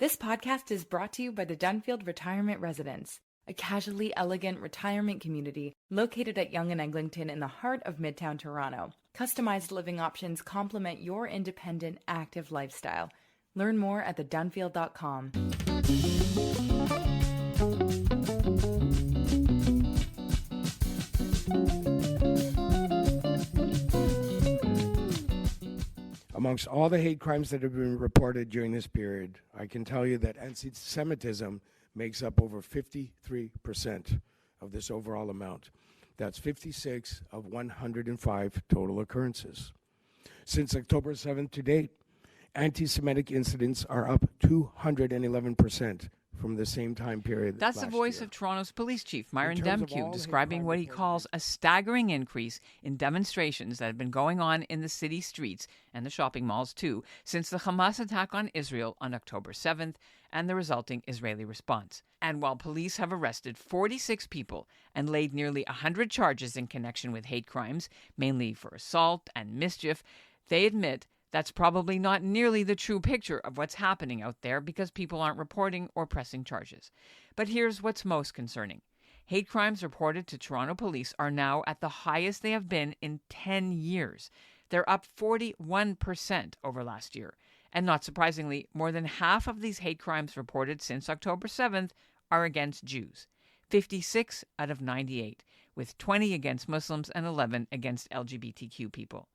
This podcast is brought to you by the Dunfield Retirement Residence, a casually elegant retirement community located at Yonge and Eglinton in the heart of Midtown Toronto. Customized living options complement your independent, active lifestyle. Learn more at thedunfield.com. Amongst all the hate crimes that have been reported during this period, I can tell you that antisemitism makes up over 53% of this overall amount. That's 56 of 105 total occurrences. Since October 7th to date, anti-Semitic incidents are up 211% from the same time period. That's the voice of Toronto's police chief, Myron Demkiw, describing what he calls a staggering increase in demonstrations that have been going on in the city streets and the shopping malls, too, since the Hamas attack on Israel on October 7th and the resulting Israeli response. And while police have arrested 46 people and laid nearly 100 charges in connection with hate crimes, mainly for assault and mischief, they admit that's probably not nearly the true picture of what's happening out there because people aren't reporting or pressing charges. But here's what's most concerning. Hate crimes reported to Toronto police are now at the highest they have been in 10 years. They're up 41% over last year. And not surprisingly, more than half of these hate crimes reported since October 7th are against Jews. 56 out of 98, with 20 against Muslims and 11 against LGBTQ people.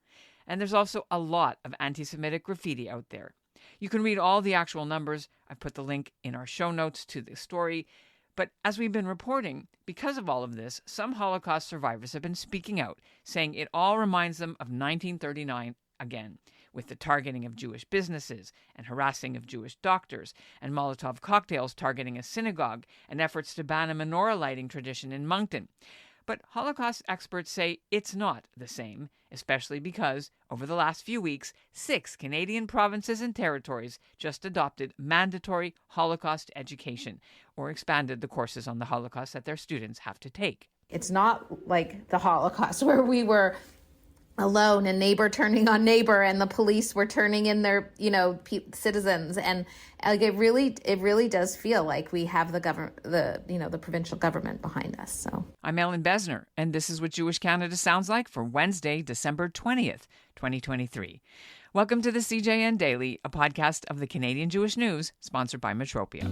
And there's also a lot of anti-Semitic graffiti out there. You can read all the actual numbers. I've put the link in our show notes to the story. But as we've been reporting, because of all of this, some Holocaust survivors have been speaking out, saying it all reminds them of 1939 again, with the targeting of Jewish businesses and harassing of Jewish doctors and Molotov cocktails targeting a synagogue and efforts to ban a menorah lighting tradition in Moncton. But Holocaust experts say it's not the same, especially because, over the last few weeks, 6 Canadian provinces and territories just adopted mandatory Holocaust education, or expanded the courses on the Holocaust that their students have to take. It's not like the Holocaust where we were alone and neighbor turning on neighbor and the police were turning in their, citizens. And like it really does feel like we have the government, the provincial government behind us. So I'm Ellen Besner, and this is what Jewish Canada sounds like for Wednesday, December 20th, 2023. Welcome to the CJN Daily, a podcast of the Canadian Jewish News, sponsored by Metropia.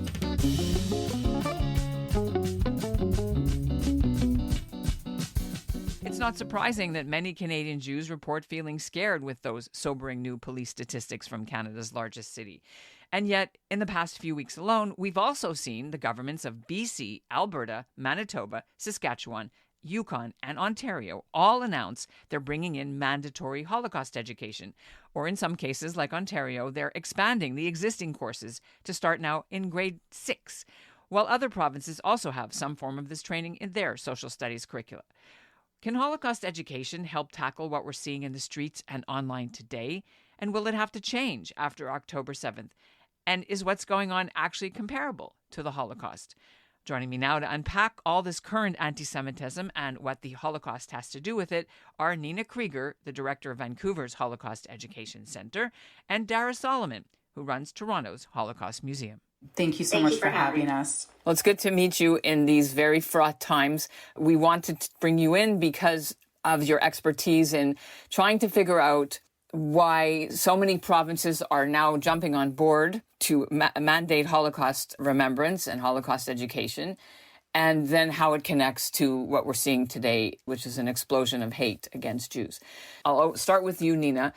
It's not surprising that many Canadian Jews report feeling scared with those sobering new police statistics from Canada's largest city. And yet, in the past few weeks alone, we've also seen the governments of BC, Alberta, Manitoba, Saskatchewan, Yukon, and Ontario all announce they're bringing in mandatory Holocaust education. Or in some cases, like Ontario, they're expanding the existing courses to start now in grade 6, while other provinces also have some form of this training in their social studies curricula. Can Holocaust education help tackle what we're seeing in the streets and online today? And will it have to change after October 7th? And is what's going on actually comparable to the Holocaust? Joining me now to unpack all this current anti-Semitism and what the Holocaust has to do with it are Nina Krieger, the director of Vancouver's Holocaust Education Center, and Dara Solomon, who runs Toronto's Holocaust Museum. Thank you so much for having us. Well, it's good to meet you in these very fraught times. We wanted to bring you in because of your expertise in trying to figure out why so many provinces are now jumping on board to mandate Holocaust remembrance and Holocaust education, and then how it connects to what we're seeing today, which is an explosion of hate against Jews. I'll start with you, Nina.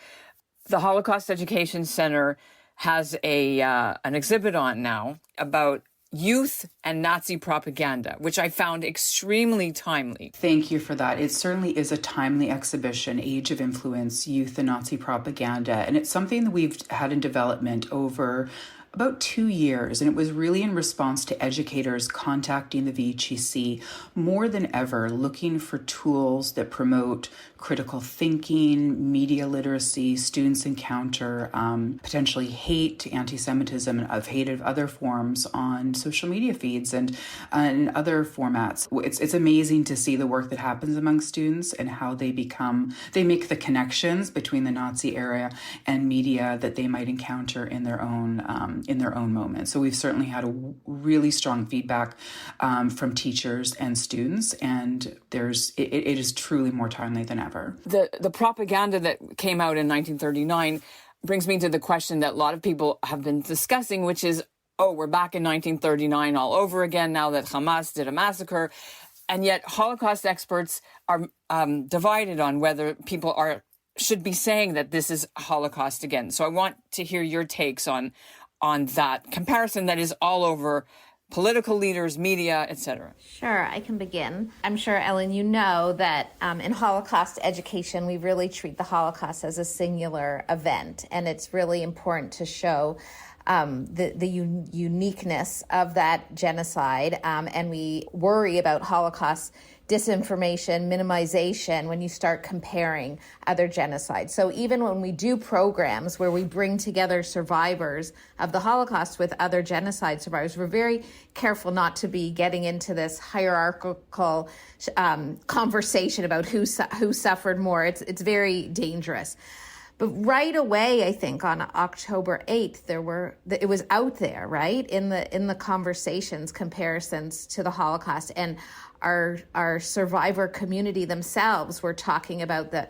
The Holocaust Education Center has an exhibit on now about youth and Nazi propaganda, which I found extremely timely. Thank you for that. It certainly is a timely exhibition, Age of Influence, Youth and Nazi Propaganda. And it's something that we've had in development over about 2 years, and it was really in response to educators contacting the VHEC more than ever, looking for tools that promote critical thinking, media literacy. Students encounter potentially hate, anti-Semitism, and of hate of other forms on social media feeds and other formats. It's amazing to see the work that happens among students and how they make the connections between the Nazi era and media that they might encounter in their own in their own moment. So we've certainly had a really strong feedback from teachers and students, and it is truly more timely than ever. The propaganda that came out in 1939 brings me to the question that a lot of people have been discussing, which is, oh, we're back in 1939 all over again now that Hamas did a massacre. And yet Holocaust experts are divided on whether people should be saying that this is a Holocaust again. So I want to hear your takes on that comparison that is all over political leaders, media, etc. Sure, I can begin. I'm sure, Ellen, you know that in Holocaust education, we really treat the Holocaust as a singular event, and it's really important to show the uniqueness of that genocide, and we worry about Holocaust disinformation, minimization when you start comparing other genocides. So even when we do programs where we bring together survivors of the Holocaust with other genocide survivors, we're very careful not to be getting into this hierarchical conversation about who suffered more. It's very dangerous. But right away, I think on October 8th, it was out there, right, in the conversations, comparisons to the Holocaust, and our survivor community themselves were talking about not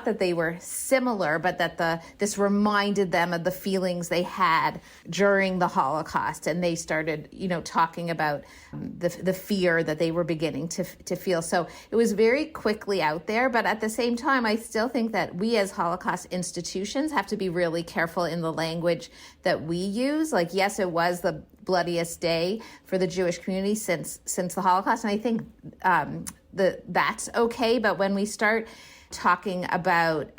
that they were similar, but that this reminded them of the feelings they had during the Holocaust, and they started talking about the fear that they were beginning to feel. So it was very quickly out there, but at the same time, I still think that we as Holocaust institutions have to be really careful in the language that we use. Like, yes, it was the bloodiest day for the Jewish community since the Holocaust, and I think that's okay. But when we start talking about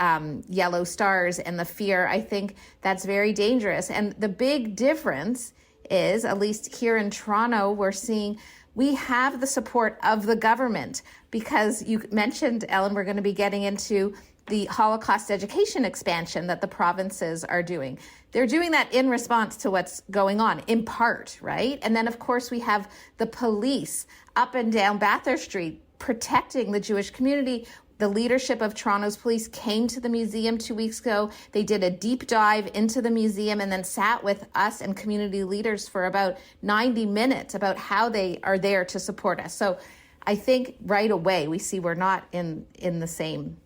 yellow stars and the fear, I think that's very dangerous. And the big difference is, at least here in Toronto, we're seeing we have the support of the government, because you mentioned, Ellen, we're going to be getting into the Holocaust education expansion that the provinces are doing. They're doing that in response to what's going on, in part, right? And then, of course, we have the police up and down Bathurst Street protecting the Jewish community. The leadership of Toronto's police came to the museum 2 weeks ago. They did a deep dive into the museum and then sat with us and community leaders for about 90 minutes about how they are there to support us. So I think right away we see we're not in the same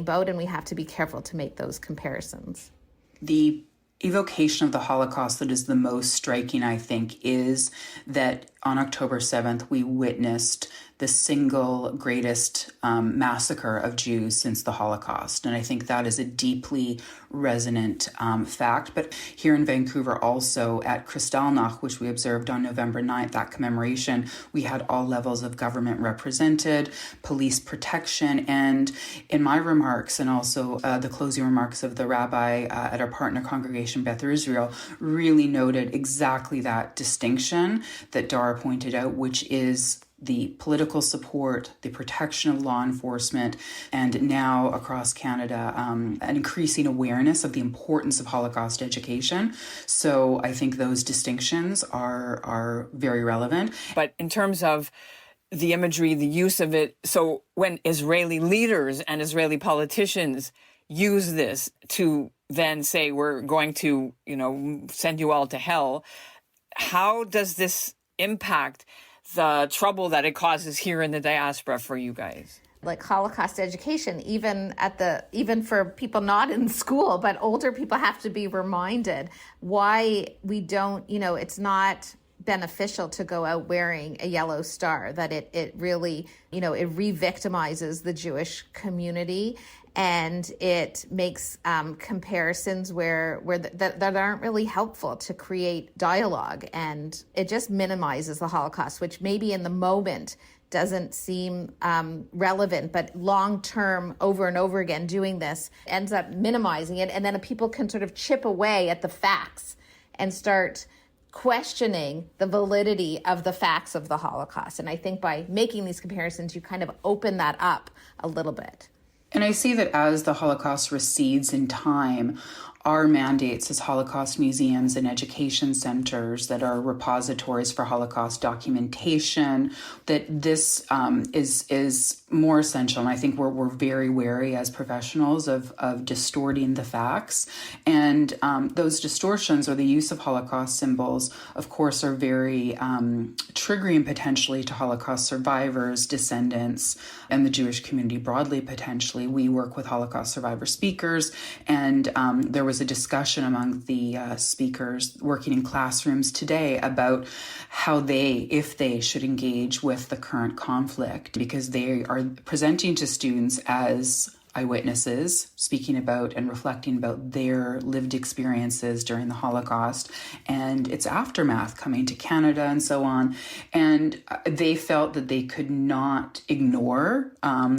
boat, and we have to be careful to make those comparisons. The evocation of the Holocaust that is the most striking, I think, is that on October 7th, we witnessed the single greatest massacre of Jews since the Holocaust. And I think that is a deeply resonant fact. But here in Vancouver also at Kristallnacht, which we observed on November 9th, that commemoration, we had all levels of government represented, police protection. And in my remarks, and also the closing remarks of the rabbi at our partner congregation, Beth Israel, really noted exactly that distinction that Dara pointed out, which is the political support, the protection of law enforcement, and now across Canada, an increasing awareness of the importance of Holocaust education. So I think those distinctions are very relevant. But in terms of the imagery, the use of it, so when Israeli leaders and Israeli politicians use this to then say, we're going to, send you all to hell, how does this impact the trouble that it causes here in the diaspora for you guys? Like Holocaust education, even for people not in school, but older people have to be reminded why we don't, it's not beneficial to go out wearing a yellow star, that it really, it re-victimizes the Jewish community, and it makes comparisons that aren't really helpful to create dialogue, and it just minimizes the Holocaust, which maybe in the moment doesn't seem relevant, but long-term, over and over again, doing this ends up minimizing it, and then people can sort of chip away at the facts and start questioning the validity of the facts of the Holocaust. And I think by making these comparisons, you kind of open that up a little bit. And I see that as the Holocaust recedes in time, our mandates as Holocaust museums and education centers that are repositories for Holocaust documentation, that this is more essential. And I think we're very wary as professionals of distorting the facts. And those distortions, or the use of Holocaust symbols, of course, are very triggering potentially to Holocaust survivors, descendants, and the Jewish community broadly, potentially. We work with Holocaust survivor speakers, and there was a discussion among the speakers working in classrooms today about how if they should engage with the current conflict, because they are presenting to students as eyewitnesses, speaking about and reflecting about their lived experiences during the Holocaust and its aftermath, coming to Canada and so on. And they felt that they could not ignore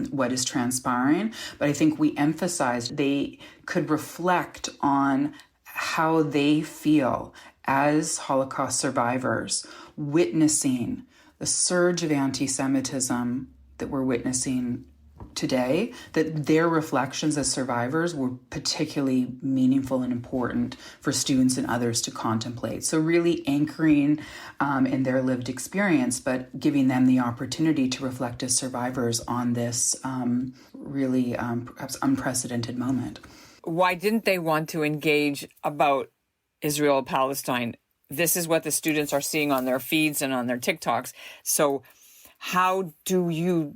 what is transpiring. But I think we emphasized they could reflect on how they feel as Holocaust survivors, witnessing the surge of anti-Semitism that we're witnessing today, that their reflections as survivors were particularly meaningful and important for students and others to contemplate. So really anchoring in their lived experience, but giving them the opportunity to reflect as survivors on this really perhaps unprecedented moment. Why didn't they want to engage about Israel-Palestine? This is what the students are seeing on their feeds and on their TikToks. So how do you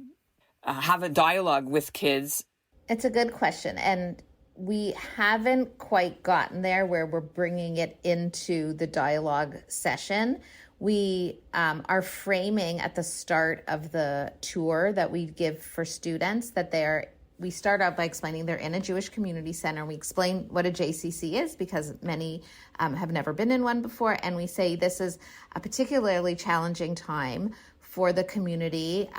have a dialogue with kids? It's a good question. And we haven't quite gotten there where we're bringing it into the dialogue session. We are framing at the start of the tour that we give for students that we start out by explaining they're in a Jewish community center. We explain what a JCC is because many have never been in one before. And we say this is a particularly challenging time for the community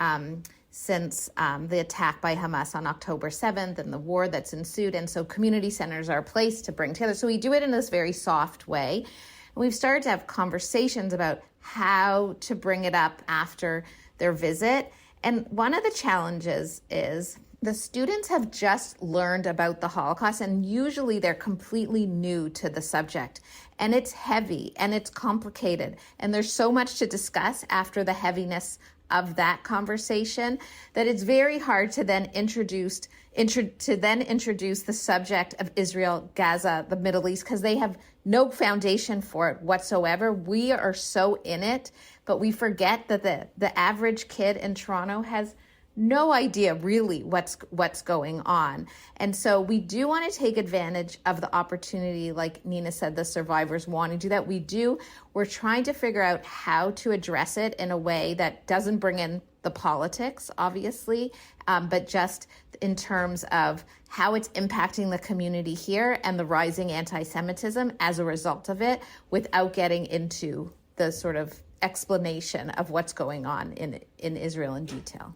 since the attack by Hamas on October 7th and the war that's ensued. And so community centers are a place to bring together. So we do it in this very soft way. And we've started to have conversations about how to bring it up after their visit. And one of the challenges is the students have just learned about the Holocaust, and usually they're completely new to the subject. And it's heavy and it's complicated. And there's so much to discuss after the heaviness of that conversation that it's very hard to then introduce the subject of Israel, Gaza, the Middle East, because they have no foundation for it whatsoever. We are so in it, but we forget that the average kid in Toronto has no idea really what's going on. And so we do want to take advantage of the opportunity, like Nina said, the survivors want to do that. We're trying to figure out how to address it in a way that doesn't bring in the politics, obviously, but just in terms of how it's impacting the community here and the rising anti-Semitism as a result of it, without getting into the sort of explanation of what's going on in Israel in detail.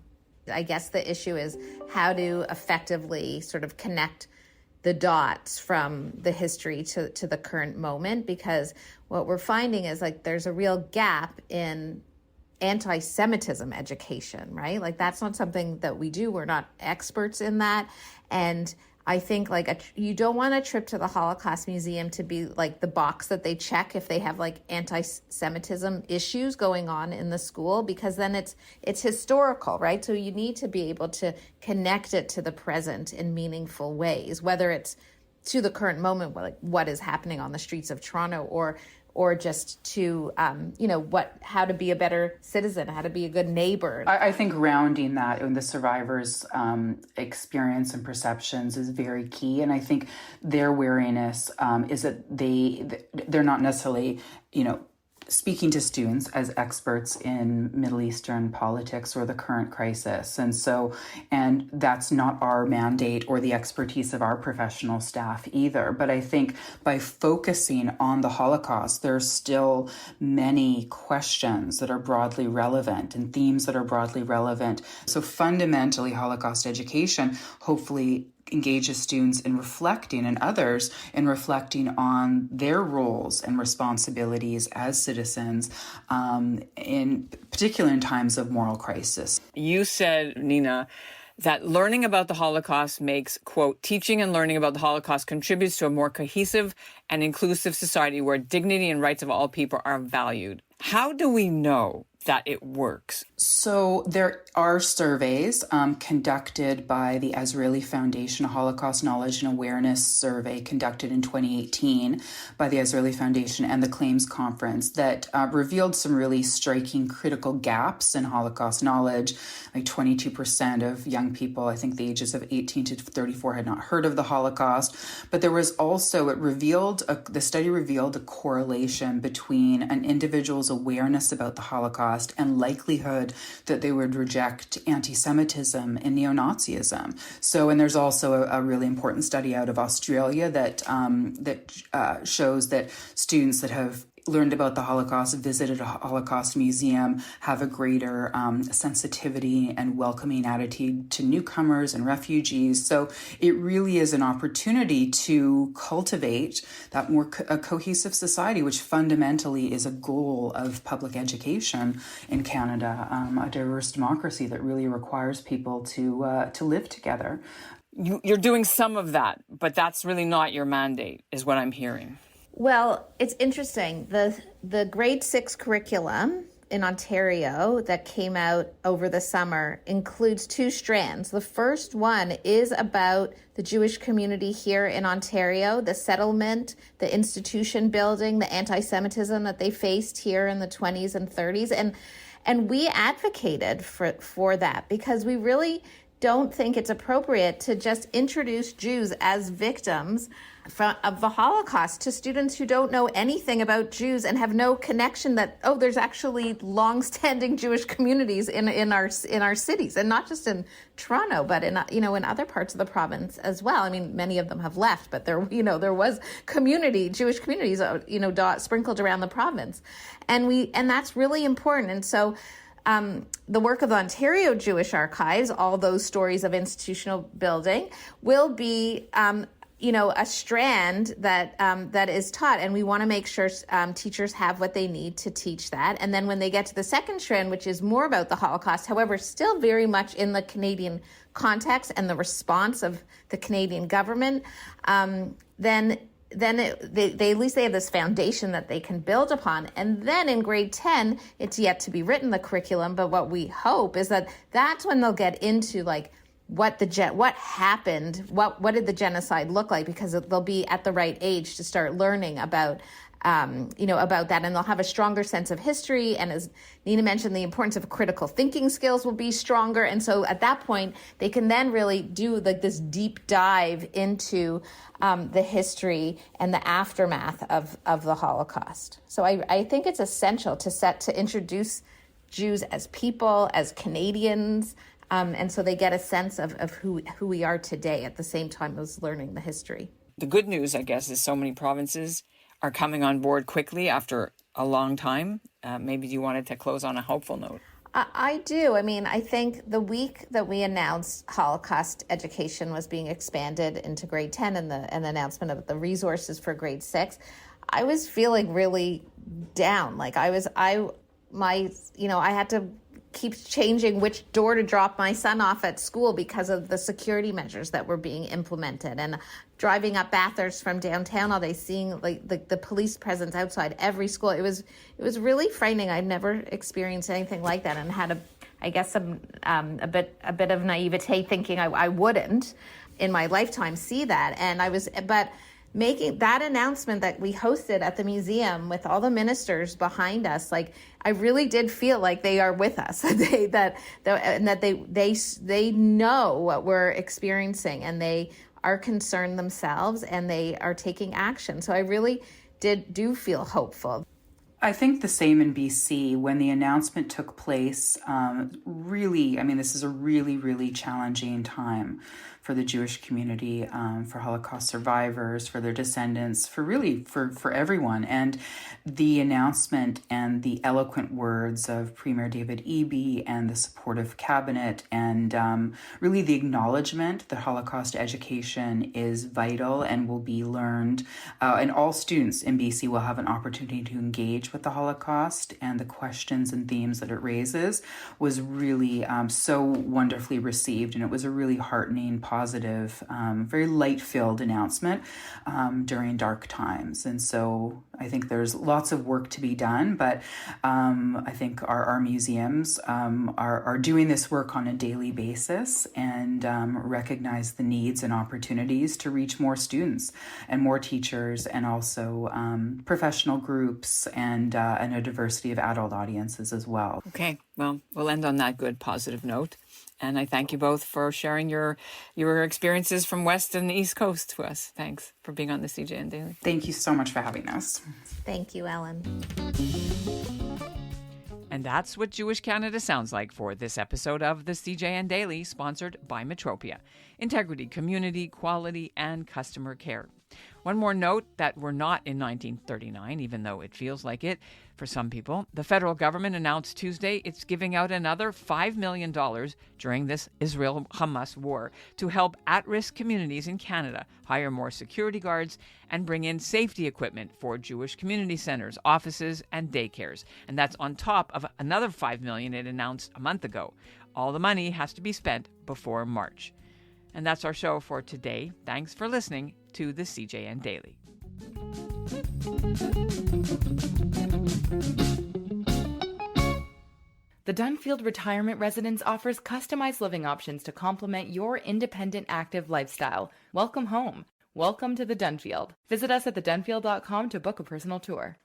I guess the issue is how to effectively sort of connect the dots from the history to the current moment, because what we're finding is like there's a real gap in anti-Semitism education, right? Like that's not something that we do. We're not experts in that. And I think you don't want a trip to the Holocaust Museum to be like the box that they check if they have like anti-Semitism issues going on in the school, because then it's historical, right? So you need to be able to connect it to the present in meaningful ways, whether it's to the current moment, like what is happening on the streets of Toronto, or just to, how to be a better citizen, how to be a good neighbor. I think rounding that in the survivors' experience and perceptions is very key. And I think their wariness is that they're not necessarily, speaking to students as experts in Middle Eastern politics or the current crisis. And that's not our mandate or the expertise of our professional staff either. But I think by focusing on the Holocaust, there's still many questions that are broadly relevant and themes that are broadly relevant. So fundamentally, Holocaust education hopefully engages students in reflecting, and others in reflecting on their roles and responsibilities as citizens, in particular in times of moral crisis. You said, Nina, that learning about the Holocaust makes, quote, teaching and learning about the Holocaust contributes to a more cohesive and inclusive society where dignity and rights of all people are valued. How do we know that it works? So there are surveys conducted by the Israeli Foundation, a Holocaust Knowledge and Awareness survey conducted in 2018 by the Israeli Foundation and the Claims Conference that revealed some really striking critical gaps in Holocaust knowledge. Like 22% of young people, I think the ages of 18 to 34, had not heard of the Holocaust. But there was also, the study revealed a correlation between an individual's awareness about the Holocaust and likelihood that they would reject antisemitism and neo-Nazism. So, and there's also a really important study out of Australia that shows that students that have learned about the Holocaust, visited a Holocaust museum, have a greater sensitivity and welcoming attitude to newcomers and refugees. So it really is an opportunity to cultivate that more cohesive society, which fundamentally is a goal of public education in Canada, a diverse democracy that really requires people to live together. You're doing some of that, but that's really not your mandate, is what I'm hearing. Well, it's interesting. The grade 6 curriculum in Ontario that came out over the summer includes 2 strands. The first one is about the Jewish community here in Ontario, the settlement, the institution building, the anti-Semitism that they faced here in the 20s and 30s. And we advocated for that because we really don't think it's appropriate to just introduce Jews as victims of the Holocaust to students who don't know anything about Jews and have no connection that, there's actually long-standing Jewish communities in our cities, and not just in Toronto, but in other parts of the province as well. I mean, many of them have left, but there was Jewish communities, sprinkled around the province, and that's really important. And so the work of the Ontario Jewish Archives, all those stories of institutional building, will be a strand that is taught, and we want to make sure teachers have what they need to teach that. And then when they get to the second strand, which is more about the Holocaust, however, still very much in the Canadian context and the response of the Canadian government, then they at least they have this foundation that they can build upon. And then in grade 10, it's yet to be written, the curriculum, but what we hope is that that's when they'll get into what happened, what did the genocide look like, because they'll be at the right age to start learning about that, and they'll have a stronger sense of history. And as Nina mentioned, the importance of critical thinking skills will be stronger. And so at that point, they can then really do this deep dive into the history and the aftermath of the Holocaust. So I think it's essential to introduce Jews as people, as Canadians, and so they get a sense of who we are today at the same time as learning the history. The good news, I guess, is so many provinces are coming on board quickly after a long time. Maybe you wanted to close on a hopeful note. I do. I mean, I think the week that we announced Holocaust education was being expanded into grade 10 and the announcement of the resources for grade 6, I was feeling really down. I had to keep changing which door to drop my son off at school because of the security measures that were being implemented, and driving up Bathurst from downtown all day, seeing the police presence outside every school. It was really frightening. I've never experienced anything like that, and had a bit of naivete thinking I wouldn't in my lifetime see that. But making that announcement that we hosted at the museum with all the ministers behind us, I really did feel like they are with us. They know what we're experiencing, and they are concerned themselves, and they are taking action. So I really do feel hopeful. I think the same in BC. When the announcement took place, this is a really, really challenging time for the Jewish community, for Holocaust survivors, for their descendants, for everyone. And the announcement and the eloquent words of Premier David Eby and the supportive cabinet, and really the acknowledgement that Holocaust education is vital and will be learned, and all students in BC will have an opportunity to engage with the Holocaust and the questions and themes that it raises, was really so wonderfully received. And it was a really heartening, positive, very light-filled announcement during dark times. And so I think there's lots of work to be done, but I think our museums are doing this work on a daily basis and recognize the needs and opportunities to reach more students and more teachers, and also professional groups and a diversity of adult audiences as well. Okay, well, we'll end on that good, positive note. And I thank you both for sharing your experiences from West and East Coast to us. Thanks for being on the CJN Daily. Thank you so much for having us. Thank you, Ellen. And that's what Jewish Canada sounds like for this episode of the CJN Daily, sponsored by Metropia. Integrity, community, quality, and customer care. One more note that we're not in 1939, even though it feels like it for some people. The federal government announced Tuesday it's giving out another $5 million during this Israel-Hamas war to help at-risk communities in Canada hire more security guards and bring in safety equipment for Jewish community centers, offices, and daycares. And that's on top of another $5 million it announced a month ago. All the money has to be spent before March. And that's our show for today. Thanks for listening to the CJN Daily. The Dunfield Retirement Residence offers customized living options to complement your independent, active lifestyle. Welcome home. Welcome to the Dunfield. Visit us at thedunfield.com to book a personal tour.